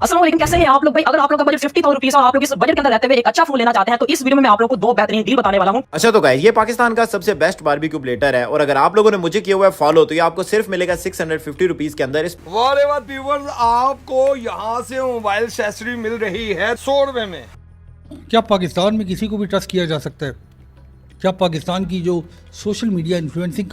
अस्सलाम वालेकुम, कैसे हैं आप लोग भाई। अगर आप लोग का बजट 50,000 रुपीस और आप लोग इस बजट के अंदर रहते हुए एक अच्छा फोन लेना चाहते हैं तो इस वीडियो में मैं आप लोग को दो बेहतरीन डील बताने वाला हूं। अच्छा तो गाइस, ये पाकिस्तान का सबसे बेस्ट बारबेक्यू प्लेटर है और अगर आप लोगों ने मुझे किया हुआ है फॉलो तो ये आपको सिर्फ मिलेगा 650 रुपीस के अंदर। वाले बात व्यूवर्स, आपको यहाँ से मोबाइल एक्सेसरी मिल रही है 100 रुपए में। क्या पाकिस्तान में किसी को भी ट्रस्ट किया जा सकता है? क्या पाकिस्तान की जो सोशल मीडिया इन्फ्लुएंसिंग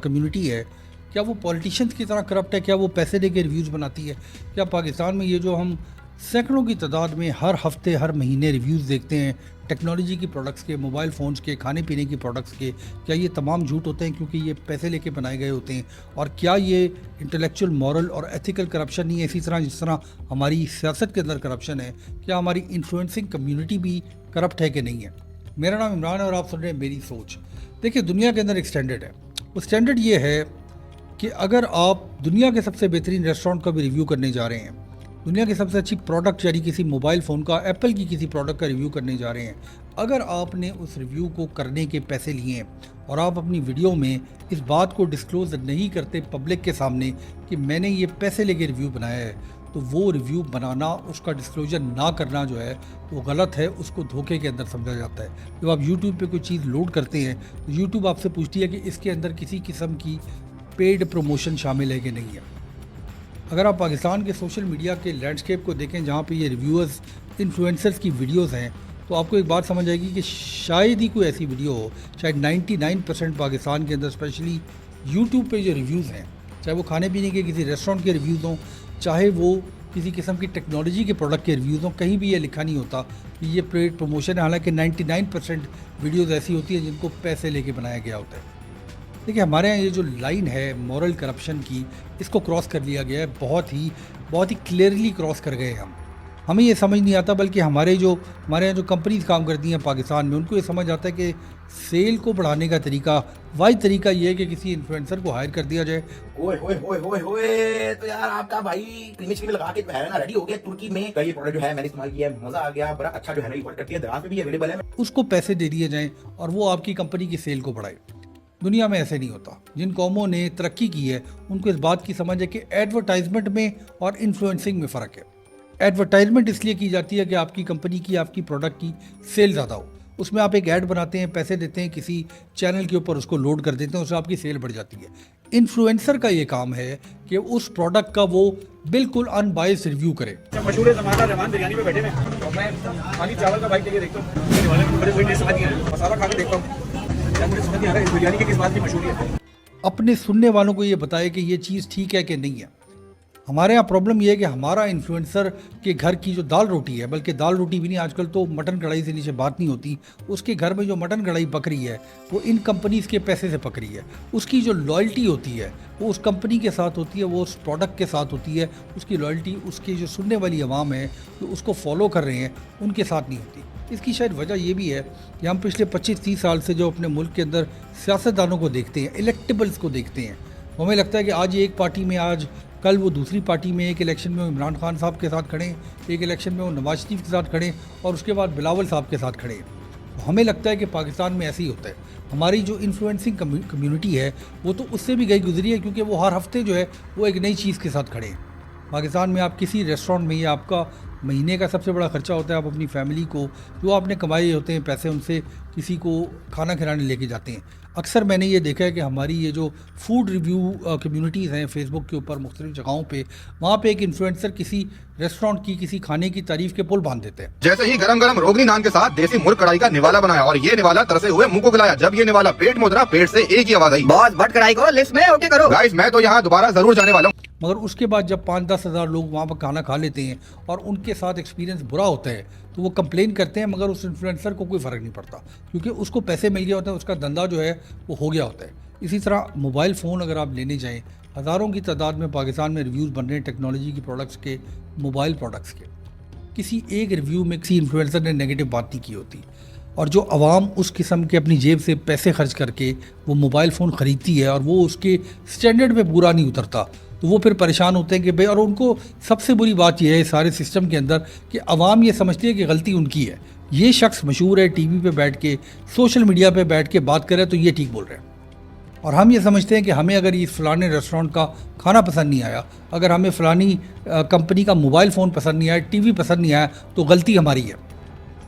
कम्युनिटी है, क्या वो पॉलिटिशियंस की तरह करप्ट है? क्या वो पैसे दे के रिव्यूज़ बनाती है? क्या पाकिस्तान में ये जो हम सैकड़ों की तादाद में हर हफ्ते हर महीने रिव्यूज़ देखते हैं टेक्नोलॉजी की प्रोडक्ट्स के, मोबाइल फ़ोन्स के, खाने पीने की प्रोडक्ट्स के, क्या ये तमाम झूठ होते हैं क्योंकि ये पैसे लेके बनाए गए होते हैं? और क्या ये इंटेलेक्चुअल, मॉरल और एथिकल करप्शन नहीं है? इसी तरह जिस तरह हमारी सियासत के अंदर करप्शन है, क्या हमारी इन्फ्लुएंसिंग कम्युनिटी भी करप्ट है कि नहीं है? मेरा नाम इमरान है और आप सुन रहे हैं मेरी सोच। देखिए, दुनिया के अंदर एक स्टैंडर्ड है। वो स्टैंडर्ड ये है कि अगर आप दुनिया के सबसे बेहतरीन रेस्टोरेंट का भी रिव्यू करने जा रहे हैं, दुनिया की सबसे अच्छी प्रोडक्ट यानी किसी मोबाइल फ़ोन का, एप्पल की किसी प्रोडक्ट का रिव्यू करने जा रहे हैं, अगर आपने उस रिव्यू को करने के पैसे लिए हैं और आप अपनी वीडियो में इस बात को डिस्क्लोज़ नहीं करते पब्लिक के सामने कि मैंने ये पैसे लेके रिव्यू बनाया है, तो वो रिव्यू बनाना, उसका डिस्क्लोजर ना करना जो है वो गलत है, उसको धोखे के अंदर समझा जाता है। जब आप यूट्यूब पे कोई चीज़ लोड करते हैं तो यूट्यूब आपसे पूछती है कि इसके अंदर किसी किस्म की पेड प्रमोशन शामिल है कि नहीं है। अगर आप पाकिस्तान के सोशल मीडिया के लैंडस्केप को देखें जहाँ पे ये रिव्यूअर्स, इन्फ्लुएंसर्स की वीडियोस हैं, तो आपको एक बात समझ आएगी कि शायद ही कोई ऐसी वीडियो हो, शायद 99% पाकिस्तान के अंदर स्पेशली यूट्यूब पे जो रिव्यूज़ हैं, चाहे वो खाने पीने के किसी रेस्टोरेंट के रिव्यूज़ हों, चाहे वो किसी किस्म की टेक्नोलॉजी के प्रोडक्ट के रिव्यूज़ हों, कहीं भी ये लिखा नहीं होता कि ये पेड प्रमोशन है। हालांकि 99% वीडियोज़ ऐसी होती हैं जिनको पैसे लेके बनाया गया होता है। देखिए, हमारे यहाँ ये जो लाइन है मॉरल करप्शन की, इसको क्रॉस कर लिया गया है, बहुत ही क्लियरली क्रॉस कर गए हम। हमें ये समझ नहीं आता, बल्कि हमारे यहाँ जो कंपनीज काम करती हैं पाकिस्तान में, उनको ये समझ आता है कि सेल को बढ़ाने का तरीका, वाही तरीका ये है कि किसी इन्फ्लुएंसर को हायर कर दिया जाए। ओए ओए ओए ओए ओए, तो यार आपका भाई क्रीमी चिकन लगा के है ना रेडी हो गया। तुर्की में का ये प्रोडक्ट जो है मैंने इस्तेमाल किया है, मजा आ गया, बड़ा अच्छा जो है ना ये वर्क करती है, दराज में भी अवेलेबल है। उसको पैसे दे दिए जाएँ और वो आपकी कंपनी की सेल को बढ़ाए। दुनिया में ऐसे नहीं होता। जिन कौमों ने तरक्की की है उनको इस बात की समझ है कि एडवर्टाइजमेंट में और इन्फ्लुएंसिंग में फ़र्क है। एडवर्टाइजमेंट इसलिए की जाती है कि आपकी कंपनी की, आपकी प्रोडक्ट की सेल ज़्यादा हो। उसमें आप एक ऐड बनाते हैं, पैसे देते हैं, किसी चैनल के ऊपर उसको लोड कर देते हैं, उससे आपकी सेल बढ़ जाती है। इन्फ्लुएंसर का ये काम है कि उस प्रोडक्ट का वो बिल्कुल अनबायस्ड रिव्यू करे। मशहूर है टमाटर रहमान बिरयानी पे बैठे हैं तो मैं खाली चावल का बाइट लेके देखता हूँ, बड़े बड़े टेस्ट आती है, मसाला खा के देखता हूँ, यार मुझे समझ नहीं आ रहा है इस बिरयानी की किस बात की मशहूरी है। अपने सुनने वालों को ये बताए कि ये चीज़ ठीक है कि नहीं है। हमारे यहाँ प्रॉब्लम ये है कि हमारा इन्फ्लुएंसर के घर की जो दाल रोटी है, बल्कि दाल रोटी भी नहीं, आजकल तो मटन कढ़ाई से नीचे बात नहीं होती, उसके घर में जो मटन कढ़ाई पक रही है वो इन कंपनीज़ के पैसे से पक रही है। उसकी जो लॉयल्टी होती है वो उस कंपनी के साथ होती है, वो उस प्रोडक्ट के साथ होती है। उसकी लॉयल्टी उसकी जो सुनने वाली आवाम है जो उसको फॉलो कर रहे हैं उनके साथ नहीं होती। इसकी शायद वजह ये भी है कि हम पिछले 25-30 साल से जो अपने मुल्क के अंदर सियासतदानों को देखते हैं, इलेक्टेबल्स को देखते हैं, हमें लगता है कि आज ये एक पार्टी में, आज कल वो दूसरी पार्टी में, एक इलेक्शन में वो इमरान खान साहब के साथ खड़े, एक इलेक्शन में वो नवाज शरीफ के साथ खड़े और उसके बाद बिलावल साहब के साथ खड़े। हमें लगता है कि पाकिस्तान में ऐसे ही होता है। हमारी जो इन्फ्लुएंसिंग कम्युनिटी है वो तो उससे भी गई गुजरी है, क्योंकि वो हर हफ्ते जो है वो एक नई चीज़ के साथ खड़े हैं। पाकिस्तान में आप किसी रेस्टोरेंट में, या आपका महीने का सबसे बड़ा खर्चा होता है, आप अपनी फैमिली को, जो आपने कमाए होते हैं पैसे, उनसे किसी को खाना खिलाने लेके जाते हैं। अक्सर मैंने ये देखा है कि हमारी ये जो फूड रिव्यू कम्युनिटीज़ हैं फेसबुक के ऊपर, मुख्तलिफ जगहों पे, वहाँ पे एक इन्फ्लुएंसर किसी रेस्टोरेंट की, किसी खाने की तारीफ के पुल बांध देते हैं। जैसे ही गरम गरम रोगनी नान के साथ देसी मुर्ग कढ़ाई का निवाला बनाया और ये निवाला तरसे हुए मुंह को खिलाया। जब ये निवाला पेट में उतरा, पेट से एक ही आवाज आई, बॉस बट कढ़ाई को लिस्ट में ओके करो। गाइस मैं तो यहाँ दोबारा जरूर जाने वाला हूँ। मगर उसके बाद जब 5-10 हज़ार लोग वहाँ पर खाना खा लेते हैं और उनके साथ एक्सपीरियंस बुरा होता है तो वो कंप्लेन करते हैं, मगर उस इन्फ्लुएंसर को कोई फ़र्क नहीं पड़ता, क्योंकि उसको पैसे मिल गया होता है, उसका धंधा जो है वो हो गया होता है। इसी तरह मोबाइल फ़ोन अगर आप लेने जाएँ, हज़ारों की तादाद में पाकिस्तान में रिव्यूज़ बन रहे हैं टेक्नोलॉजी की प्रोडक्ट्स के, मोबाइल प्रोडक्ट्स के। किसी एक रिव्यू में किसी इन्फ्लुएंसर ने नेगेटिव बात नहीं की होती, और जो आवाम उस किस्म के अपनी जेब से पैसे खर्च करके वो मोबाइल फ़ोन ख़रीदती है और वो उसके स्टैंडर्ड पे पूरा नहीं उतरता, तो वो फिर परेशान होते हैं कि भाई, और उनको सबसे बुरी बात यह है सारे सिस्टम के अंदर कि आवाम ये समझती है कि गलती उनकी है। ये शख्स मशहूर है, टीवी पे बैठ के, सोशल मीडिया पे बैठ के बात करे तो ये ठीक बोल रहे हैं। और हम ये समझते हैं कि हमें अगर इस फ़लाने रेस्टोरेंट का खाना पसंद नहीं आया, अगर हमें फ़लानी कंपनी का मोबाइल फ़ोन पसंद नहीं आया, टीवी पसंद नहीं आया, तो गलती हमारी है,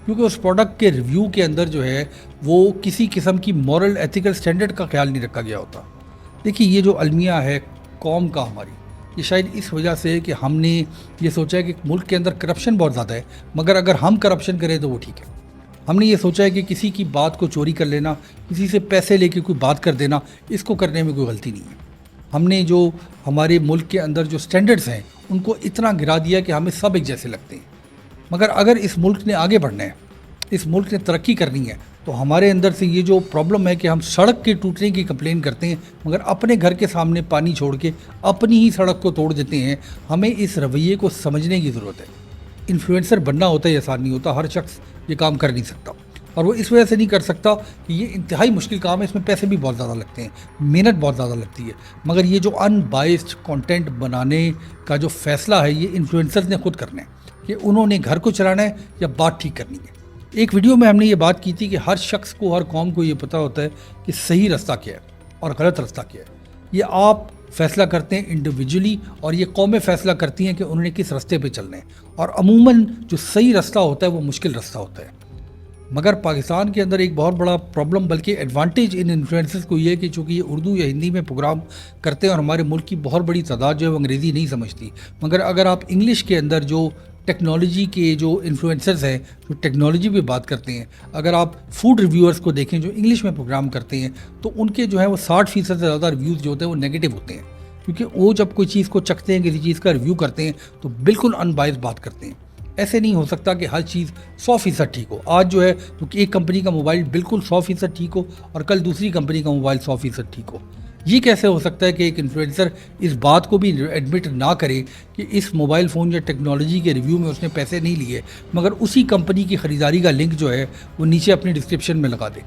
क्योंकि उस प्रोडक्ट के रिव्यू के अंदर जो है वो किसी किस्म की मॉरल एथिकल स्टैंडर्ड का ख्याल नहीं रखा गया होता। देखिए, ये जो अलमिया है कौम का हमारी, ये शायद इस वजह से कि हमने ये सोचा है कि मुल्क के अंदर करप्शन बहुत ज़्यादा है, मगर अगर हम करप्शन करें तो वो ठीक है। हमने ये सोचा है कि किसी की बात को चोरी कर लेना, किसी से पैसे लेके कोई बात कर देना, इसको करने में कोई गलती नहीं है। हमने जो हमारे मुल्क के अंदर जो स्टैंडर्ड्स हैं उनको इतना गिरा दिया कि हमें सब एक जैसे लगते हैं। मगर अगर इस मुल्क ने आगे बढ़ना है, इस मुल्क ने तरक्की करनी है, तो हमारे अंदर से ये जो प्रॉब्लम है कि हम सड़क के टूटने की कंप्लेन करते हैं मगर अपने घर के सामने पानी छोड़ के अपनी ही सड़क को तोड़ देते हैं, हमें इस रवैये को समझने की ज़रूरत है। इन्फ्लुएंसर बनना होता है आसान नहीं होता, हर शख्स ये काम कर नहीं सकता, और वो इस वजह से नहीं कर सकता कि ये इंतहाई मुश्किल काम है, इसमें पैसे भी बहुत ज़्यादा लगते हैं, मेहनत बहुत ज़्यादा लगती है। मगर ये जो अनबाइस्ड कंटेंट बनाने का जो फ़ैसला है ये इन्फ्लुएंसर्स ने खुद करना है कि उन्होंने घर को चलाना है या बात ठीक करनी है। एक वीडियो में हमने ये बात की थी कि हर शख्स को, हर कौम को ये पता होता है कि सही रास्ता क्या है और गलत रास्ता क्या है। ये आप फैसला करते हैं इंडिविजुअली, और ये कौमें फैसला करती हैं कि उन्होंने किस रास्ते पे चलना है। और अमूमन जो सही रास्ता होता है वो मुश्किल रास्ता होता है। मगर पाकिस्तान के अंदर एक बहुत बड़ा प्रॉब्लम, बल्कि एडवांटेज इन इन्फ्लुएंसर्स को ये है कि चूँकि ये उर्दू या हिंदी में प्रोग्राम करते हैं और हमारे मुल्क की बहुत बड़ी तादाद जो है वो अंग्रेज़ी नहीं समझती। मगर अगर आप इंग्लिश के अंदर जो टेक्नोलॉजी के जो इन्फ्लुएंसर्स हैं जो टेक्नोलॉजी पे बात करते हैं, अगर आप फूड रिव्यूअर्स को देखें जो इंग्लिश में प्रोग्राम करते हैं, तो उनके जो है वो 60% से ज़्यादा रिव्यूज़ जो होते हैं वो नेगेटिव होते हैं, क्योंकि वो जब कोई चीज़ को चखते हैं, किसी चीज़ का रिव्यू करते हैं, तो बिल्कुल अनबाइस्ड बात करते हैं। ऐसे नहीं हो सकता कि हर चीज़ 100% ठीक हो। आज जो है तो एक कंपनी का मोबाइल बिल्कुल 100% ठीक हो और कल दूसरी कंपनी का मोबाइल 100% ठीक हो। ये कैसे हो सकता है कि एक इन्फ्लुएंसर इस बात को भी एडमिट ना करे कि इस मोबाइल फ़ोन या टेक्नोलॉजी के रिव्यू में उसने पैसे नहीं लिए, मगर उसी कंपनी की ख़रीदारी का लिंक जो है वो नीचे अपनी डिस्क्रिप्शन में लगा दे।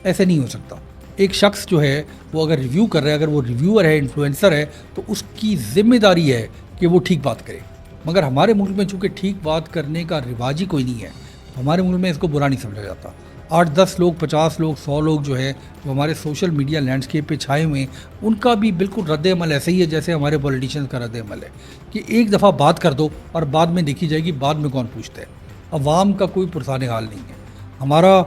ऐसे नहीं हो सकता। एक शख्स जो है वो अगर रिव्यू कर रहा है, अगर वो रिव्यूअर है, इन्फ्लुएंसर है, तो उसकी ज़िम्मेदारी है कि वो ठीक बात करे। मगर हमारे मुल्क में चूँकि ठीक बात करने का रिवाज ही कोई नहीं है, हमारे मुल्क में इसको बुरा नहीं समझा जाता। 8-10 लोग, 50 लोग, 100 लोग जो है जो हमारे सोशल मीडिया लैंडस्केप पे छाए हुए हैं, उनका भी बिल्कुल रद्द-ए-अमल ऐसे ही है जैसे हमारे पॉलिटिशियंस का रद्द-ए-अमल है कि एक दफ़ा बात कर दो और बाद में देखी जाएगी, बाद में कौन पूछता है। अवाम का कोई पुरसाने हाल नहीं है। हमारा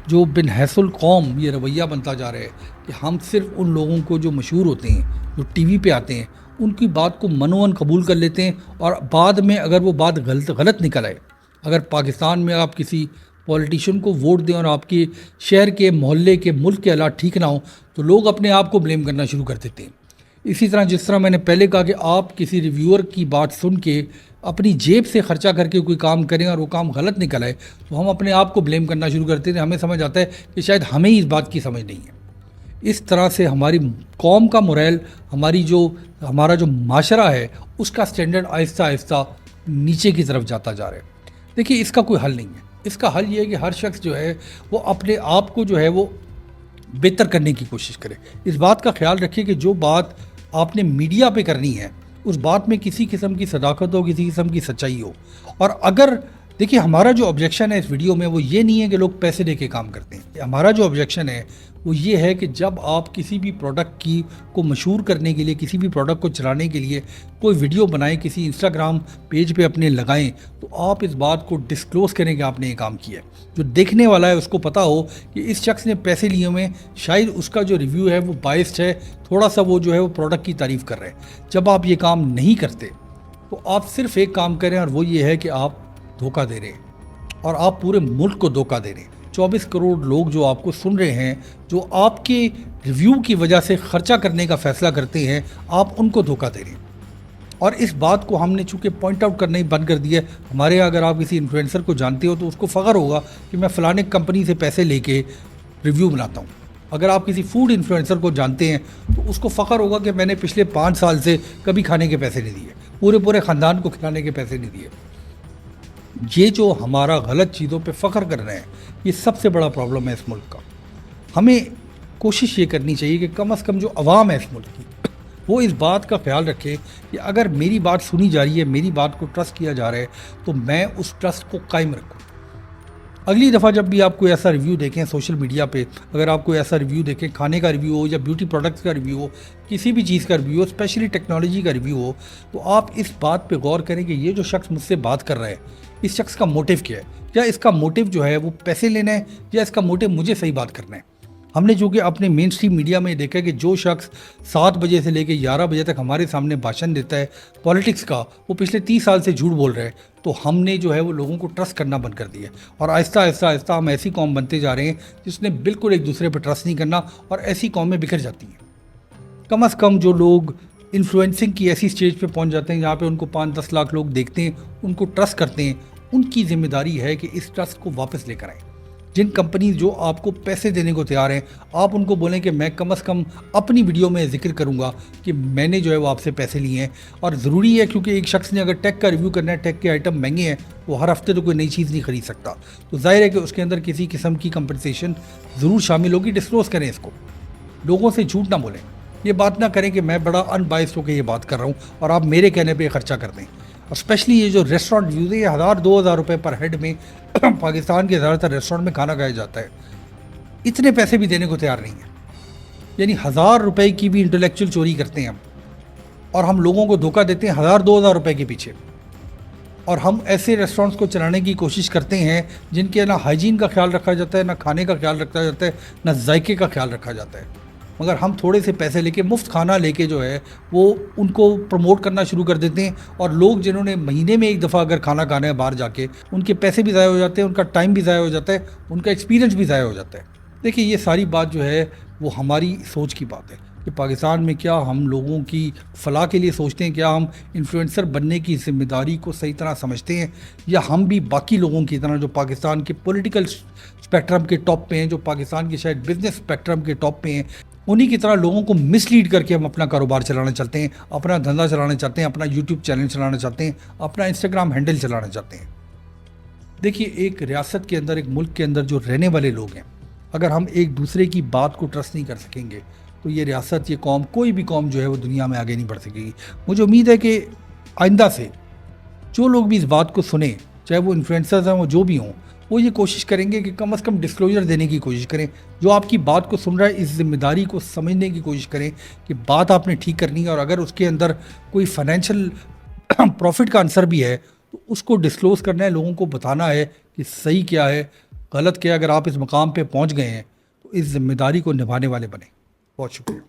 जो बिन हैसुल कौम ये रवैया बनता जा रहा है कि हम सिर्फ उन लोगों को जो मशहूर होते हैं, जो टीवी पे आते हैं, उनकी बात को मनोअन कबूल कर लेते हैं, और बाद में अगर वो बात गलत निकल आए, अगर पाकिस्तान में आप किसी पॉलिटिशियन को वोट दें और आपके शहर के, मोहल्ले के, मुल्क के हालात ठीक ना हो, तो लोग अपने आप को ब्लेम करना शुरू कर देते हैं। इसी तरह जिस तरह मैंने पहले कहा कि आप किसी रिव्यूअर की बात सुन के अपनी जेब से खर्चा करके कोई काम करें और वो काम गलत निकल आए, तो हम अपने आप को ब्लेम करना शुरू करते थे। हमें समझ आता है कि शायद हमें ही इस बात की समझ नहीं है। इस तरह से हमारी कौम का मोरल, हमारा जो माशरा है, उसका स्टैंडर्ड आहिस्ता आहिस्ता नीचे की तरफ जाता जा रहा है। देखिए, इसका कोई हल नहीं है। इसका हल ये है कि हर शख्स जो है वो अपने आप को जो है वो बेहतर करने की कोशिश करे। इस बात का ख्याल रखिए कि जो बात आपने मीडिया पे करनी है उस बात में किसी किस्म की सदाकत हो, किसी किस्म की सच्चाई हो। और अगर देखिए, हमारा जो ऑब्जेक्शन है इस वीडियो में वो ये नहीं है कि लोग पैसे दे के काम करते हैं। हमारा जो ऑब्जेक्शन है वो ये है कि जब आप किसी भी प्रोडक्ट की को मशहूर करने के लिए, किसी भी प्रोडक्ट को चलाने के लिए कोई वीडियो बनाएं, किसी इंस्टाग्राम पेज पे अपने लगाएं, तो आप इस बात को डिस्क्लोज़ करें कि आपने ये काम किया है। जो देखने वाला है उसको पता हो कि इस शख्स ने पैसे लिए हुए हैं, शायद उसका जो रिव्यू है वो बायस्ड है, थोड़ा सा वो जो है वो प्रोडक्ट की तारीफ़ कर रहे हैं। जब आप ये काम नहीं करते तो आप सिर्फ एक काम करें, और वो ये है कि आप धोखा दे रहे हैं और आप पूरे मुल्क को धोखा दे रहे हैं। 24 करोड़ लोग जो आपको सुन रहे हैं, जो आपके रिव्यू की वजह से ख़र्चा करने का फ़ैसला करते हैं, आप उनको धोखा दे रहे हैं। और इस बात को हमने चूँकि पॉइंट आउट करना ही बंद कर दिया है। हमारे यहाँ अगर आप किसी इन्फ्लुएंसर को जानते हो तो उसको फ़ख्र होगा कि मैं फ़लाने कंपनी से पैसे लेके रिव्यू बनाता हूँ। अगर आप किसी फूड इन्फ्लुएंसर को जानते हैं तो उसको फ़ख्र होगा कि मैंने पिछले 5 साल से कभी खाने के पैसे नहीं दिए, पूरे ख़ानदान को खिलाने के पैसे नहीं दिए। ये जो हमारा गलत चीज़ों पे फ़ख्र कर रहे हैं, ये सबसे बड़ा प्रॉब्लम है इस मुल्क का। हमें कोशिश ये करनी चाहिए कि कम से कम जो अवाम है इस मुल्क की, वो इस बात का ख्याल रखे कि अगर मेरी बात सुनी जा रही है, मेरी बात को ट्रस्ट किया जा रहा है, तो मैं उस ट्रस्ट को कायम रखूँ। अगली दफ़ा जब भी आप कोई ऐसा रिव्यू देखें सोशल मीडिया पे, अगर आप कोई ऐसा रिव्यू देखें, खाने का रिव्यू हो या ब्यूटी प्रोडक्ट्स का रिव्यू हो, किसी भी चीज़ का रिव्यू हो, स्पेशली टेक्नोलॉजी का रिव्यू हो, तो आप इस बात पे गौर करें कि ये जो शख्स मुझसे बात कर रहा है, इस शख्स का मोटिव क्या है। क्या इसका मोटिव जो है वो पैसे लेना है या इसका मोटिव मुझे सही बात करना है। हमने जो कि अपने मेन स्ट्रीम मीडिया में देखा है कि जो शख्स 7 बजे से लेकर 11 बजे तक हमारे सामने भाषण देता है पॉलिटिक्स का, वो पिछले 30 साल से झूठ बोल रहा है। तो हमने जो है वो लोगों को ट्रस्ट करना बंद कर दिया है और आहिस्ता आहिस्ता आहिस्ता हम ऐसी कौम बनते जा रहे हैं जिसने बिल्कुल एक दूसरे पर ट्रस्ट नहीं करना, और ऐसी कौमें बिखर जाती हैं। कम से कम जो लोग इन्फ्लुएंसिंग की ऐसी स्टेज पे पहुंच जाते हैं जहाँ पे उनको 5-10 लाख लोग देखते हैं, उनको ट्रस्ट करते हैं, उनकी जिम्मेदारी है कि इस ट्रस्ट को वापस लेकर आएँ। जिन कंपनी जो आपको पैसे देने को तैयार हैं, आप उनको बोलें कि मैं कम से कम अपनी वीडियो में जिक्र करूंगा कि मैंने जो है वो आपसे पैसे लिए हैं। और ज़रूरी है क्योंकि एक शख्स ने अगर टेक का रिव्यू करना है, टेक के आइटम महंगे हैं, वो हर हफ्ते तो कोई नई चीज़ नहीं खरीद सकता, तो जाहिर है कि उसके अंदर किसी किस्म की कंपनसेशन ज़रूर शामिल होगी। डिस्क्लोज़ करें इसको, लोगों से झूठ ना बोलें, ये बात ना करें कि मैं बड़ा अनबाइस्ड होकर ये बात कर रहा हूँ और आप मेरे कहने पर खर्चा कर दें। और स्पेशली ये जो रेस्टोरेंट व्यूज़ है, ये 1000-2000 रुपये पर हेड में पाकिस्तान के ज़्यादातर रेस्टोरेंट में खाना खाया जाता है, इतने पैसे भी देने को तैयार नहीं है। यानी 1000 रुपये की भी इंटेलेक्चुअल चोरी करते हैं हम, और हम लोगों को धोखा देते हैं 1000-2000 रुपये के पीछे। और हम ऐसे रेस्टोरेंट्स को चलाने की कोशिश करते हैं जिनके ना हाइजीन का ख्याल रखा जाता है, ना खाने का ख्याल रखा जाता है, ना जायके का ख्याल रखा जाता है। मगर हम थोड़े से पैसे लेके मुफ्त खाना लेके जो है वो उनको प्रमोट करना शुरू कर देते हैं, और लोग जिन्होंने महीने में एक दफ़ा अगर खाना खाना है बाहर जाके, उनके पैसे भी ज़ाया हो जाते हैं, उनका टाइम भी ज़ाया हो जाता है, उनका एक्सपीरियंस भी ज़ाया हो जाता है। देखिए, ये सारी बात जो है वो हमारी सोच की बात है कि पाकिस्तान में क्या हम लोगों की फ़लाह के लिए सोचते हैं, क्या हम इन्फ्लुएंसर बनने की ज़िम्मेदारी को सही तरह समझते हैं, या हम भी बाकी लोगों की तरह जो पाकिस्तान के पॉलिटिकल स्पेक्ट्रम के टॉप पे हैं, जो पाकिस्तान के शायद बिजनेस स्पेक्ट्रम के टॉप पे हैं, उन्हीं की तरह लोगों को मिसलीड करके हम अपना कारोबार चलाना चाहते हैं, अपना धंधा चलाना चाहते हैं, अपना यूट्यूब चैनल चलाना चाहते हैं, अपना इंस्टाग्राम हैंडल चलाना चाहते हैं। देखिए, एक रियासत के अंदर, एक मुल्क के अंदर जो रहने वाले लोग हैं, अगर हम एक दूसरे की बात को ट्रस्ट नहीं कर सकेंगे तो ये रियासत, ये कौम, कोई भी कौम जो है वो दुनिया में आगे नहीं बढ़ सकेगी। मुझे उम्मीद है कि आइंदा से जो लोग भी इस बात को सुने, चाहे वो इन्फ्लुएंसर्स हैं, वो जो भी हों, वो ये कोशिश करेंगे कि कम से कम डिस्क्लोजर देने की कोशिश करें। जो आपकी बात को सुन रहा है, इस जिम्मेदारी को समझने की कोशिश करें कि बात आपने ठीक करनी है, और अगर उसके अंदर कोई फाइनेंशियल प्रॉफिट का आंसर भी है तो उसको डिस्क्लोज करना है, लोगों को बताना है कि सही क्या है, गलत क्या है। अगर आप इस मकाम पे पहुंच गए हैं तो इस जिम्मेदारी को निभाने वाले बने। बहुत शुक्रिया।